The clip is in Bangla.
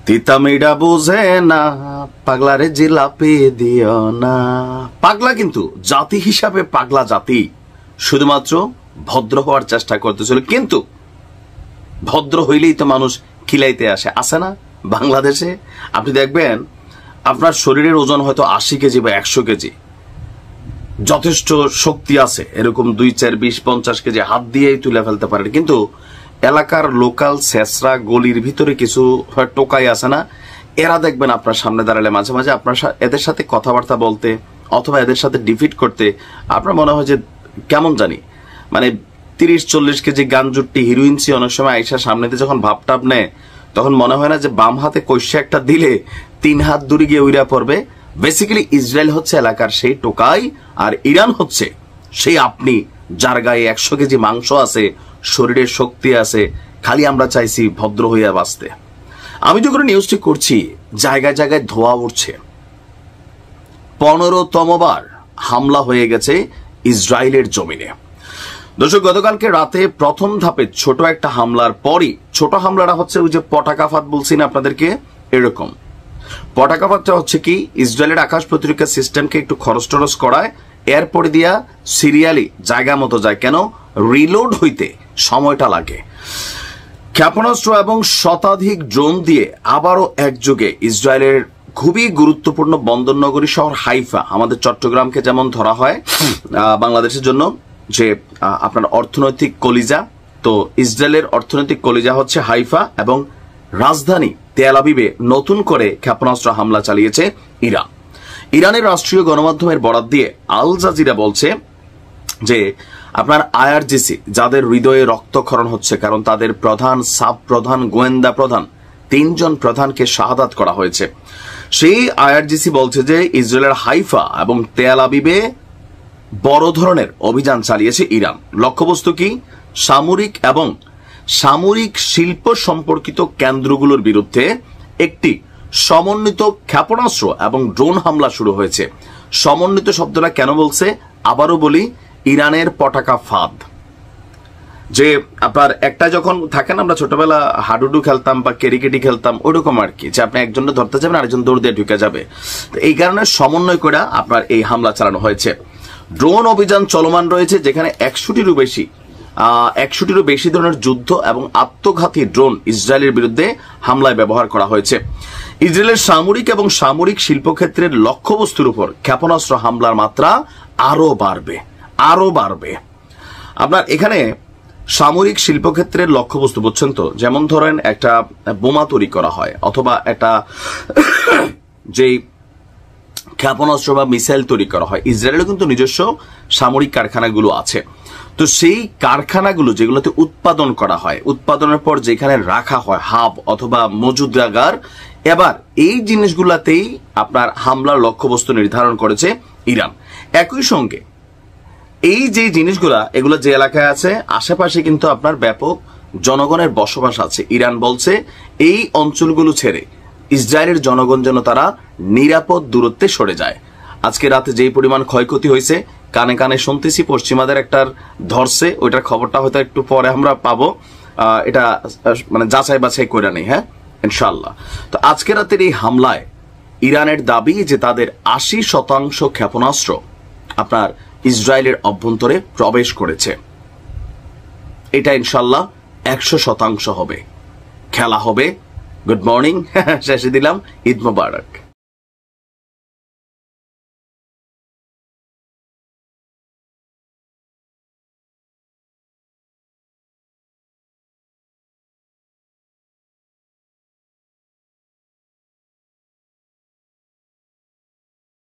তিতামিডা বুঝে না, পাগলারে জিলাপি দিও না। পাগলা কিন্তু জাতি হিসাবে পাগলা জাতি, শুধুমাত্র ভদ্র হওয়ার চেষ্টা করতেছিল, কিন্তু ভদ্র হইলেই তো মানুষ খিলাইতে আসে না বাংলাদেশে। আপনি দেখবেন আপনার শরীরের ওজন হয়তো 80 কেজি বা 100 কেজি, যথেষ্ট শক্তি আছে, এরকম 2, 4, 20, 50 কেজি হাত দিয়েই তুলে ফেলতে পারেন, কিন্তু এলাকার লোকাল শেষরা গলির ভিতরে কিছু টোকাই আছে না, এরা দেখবেন আপনার সামনে দাঁড়ালে মাঝে মাঝে আপনার এদের সাথে কথাবার্তা বলতে অথবা এদের সাথে ডিফিট করতে আপনার মনে হয় যে কেমন জানি, মানে 30-40 কেজি গাঞ্জুট্টি হিরোইনসি অনেক সময় আইসা সামনে দিয়ে যখন ভাবটাপ নেয় তখন মনে হয় না যে বাম হাতে কষে একটা দিলে 3 হাত দূরে গিয়ে উইরা পড়বে। বেসিক্যালি ইসরায়েল হচ্ছে এলাকার সেই টোকাই, আর ইরান হচ্ছে সেই আপনি যার গায়ে 100 কেজি মাংস আছে, শরীরের শক্তি আছে, খালি আমরা চাইছি ভদ্র হইয়া বাঁচতে। আমি যখন নিউজটি করছি জায়গায় জায়গায় ধোয়া উঠছে, 15তম বার হামলা হয়ে গেছে ইসরায়েলের জমিনে। দর্শক, গতকালকে রাতে প্রথম ধাপে ছোট একটা হামলার পরই, ছোট হামলাটা হচ্ছে ওই যে পটাকাফাত বলছি না আপনাদেরকে, এরকম পটাকাফাতটা হচ্ছে কি ইসরায়েলের আকাশ প্রতিরক্ষা সিস্টেমকে একটু খরচ টরচ করায়, এরপরে দিয়া সিরিয়ালি জায়গা মতো যায়, কেন রিলোড হইতে সময়টা লাগে। ক্ষেপণাস্ত্র এবং শতাধিক ড্রোন দিয়ে আবারও একযোগে ইসরায়েলের খুবই গুরুত্বপূর্ণ বন্দরনগরী শহর হাইফা, আমাদের চট্টগ্রামকে যেমন ধরা হয় বাংলাদেশের জন্য যে আপনার অর্থনৈতিক কলিজা, তো ইসরায়েলের অর্থনৈতিক কলিজা হচ্ছে হাইফা, এবং রাজধানী তেল আবিবে নতুন করে ক্ষেপণাস্ত্র হামলা চালিয়েছে ইরান। ইরানের রাষ্ট্রীয় গণমাধ্যমের বরাত দিয়ে আল জাজিরা বলছে যে আপনার আইআরজিসি, যাদের হৃদয়ে রক্তক্ষরণ হচ্ছে কারণ তাদের প্রধান, সাব প্রধান, গোয়েন্দা প্রধান, 3 জন প্রধানকে শাহাদাত করা হয়েছে, সেই আইআরজিসি বলছে যে ইসরায়েলের হাইফা এবং তেল আবিবে বড় ধরনের অভিযান চালিয়েছে ইরান। লক্ষ্যবস্তু কি? সামরিক এবং সামরিক শিল্প সম্পর্কিত কেন্দ্রগুলোর বিরুদ্ধে একটি সমন্বিত ক্ষেপণাস্ত্র এবং ড্রোন হামলা শুরু হয়েছে। সমন্বিত শব্দটা কেন বলছে আবারও বলি, ইরানের পটাকা ফাঁদ, যে আপনার একটা যখন থাকেন আমরা ছোটবেলা হাডুডু খেলতাম বা কেরিকেটি খেলতাম, ওইরকম আর কি, যে আপনি একজনকে ধরতে যাবেন আরেকজন দৌড় দিয়ে ঢুকে যাবে, এই কারণে সমন্বয় করে আপনার এই হামলা চালানো হয়েছে। ড্রোন অভিযান চলমান রয়েছে, যেখানে 100টিরও বেশি ধরনের যুদ্ধ এবং আত্মঘাতী ড্রোন ইসরায়েলের বিরুদ্ধে হামলায় ব্যবহার করা হয়েছে। ইসরায়েলের সামরিক এবং সামরিক শিল্পক্ষেত্রের লক্ষ্যবস্তুর উপর ক্ষেপণাস্ত্র হামলার মাত্রা আরো বাড়বে। আপনার এখানে সামরিক শিল্পক্ষেত্রের লক্ষ্যবস্তু বুঝছেন তো, যেমন ধরেন একটা বোমা তৈরি করা হয় অথবা একটা যেই ক্ষেপণাস্ত্র বা মিসাইল তৈরি করা হয়, ইসরায়েলের কিন্তু নিজস্ব সামরিক কারখানাগুলো আছে। তো সেই কারখানাগুলো যেগুলোতে উৎপাদন করা হয়, উৎপাদনের পর যেখানে রাখা হয় হাব অথবা মজুদাগার, এবার এই জিনিসগুলাতেই আপনার হামলার লক্ষ্যবস্তু নির্ধারণ করেছে ইরান। একই সঙ্গে এই যে জিনিসগুলা, এগুলো যে এলাকায় আছে আশেপাশে কিন্তু আপনার ব্যাপক জনগণের বসবাস আছে। ইরান বলছে এই অঞ্চলগুলো ছেড়ে ইসরায়েলের জনগণ যেন তারা নিরাপদ দূরত্বে সরে যায়। আজকে রাতে যেই পরিমাণ ক্ষয়ক্ষতি হয়েছে কানে কানে শুনতেছি, পশ্চিমাদের একটার ধরছে, ওইটার খবরটা হয়তো একটু পরে আমরা পাবো, এটা মানে যাচাই বাছাই করে নেই, হ্যাঁ ইনশাল্লাহ। তো আজকে রাতের এই হামলায় ইরানের দাবি যে তাদের 80% ক্ষেপণাস্ত্র আপনার ইসরায়েলের অভ্যন্তরে প্রবেশ করেছে। এটা ইনশাল্লাহ 100% হবে, খেলা হবে। গুড মর্নিং, শেষে দিলাম ঈদ মোবারক।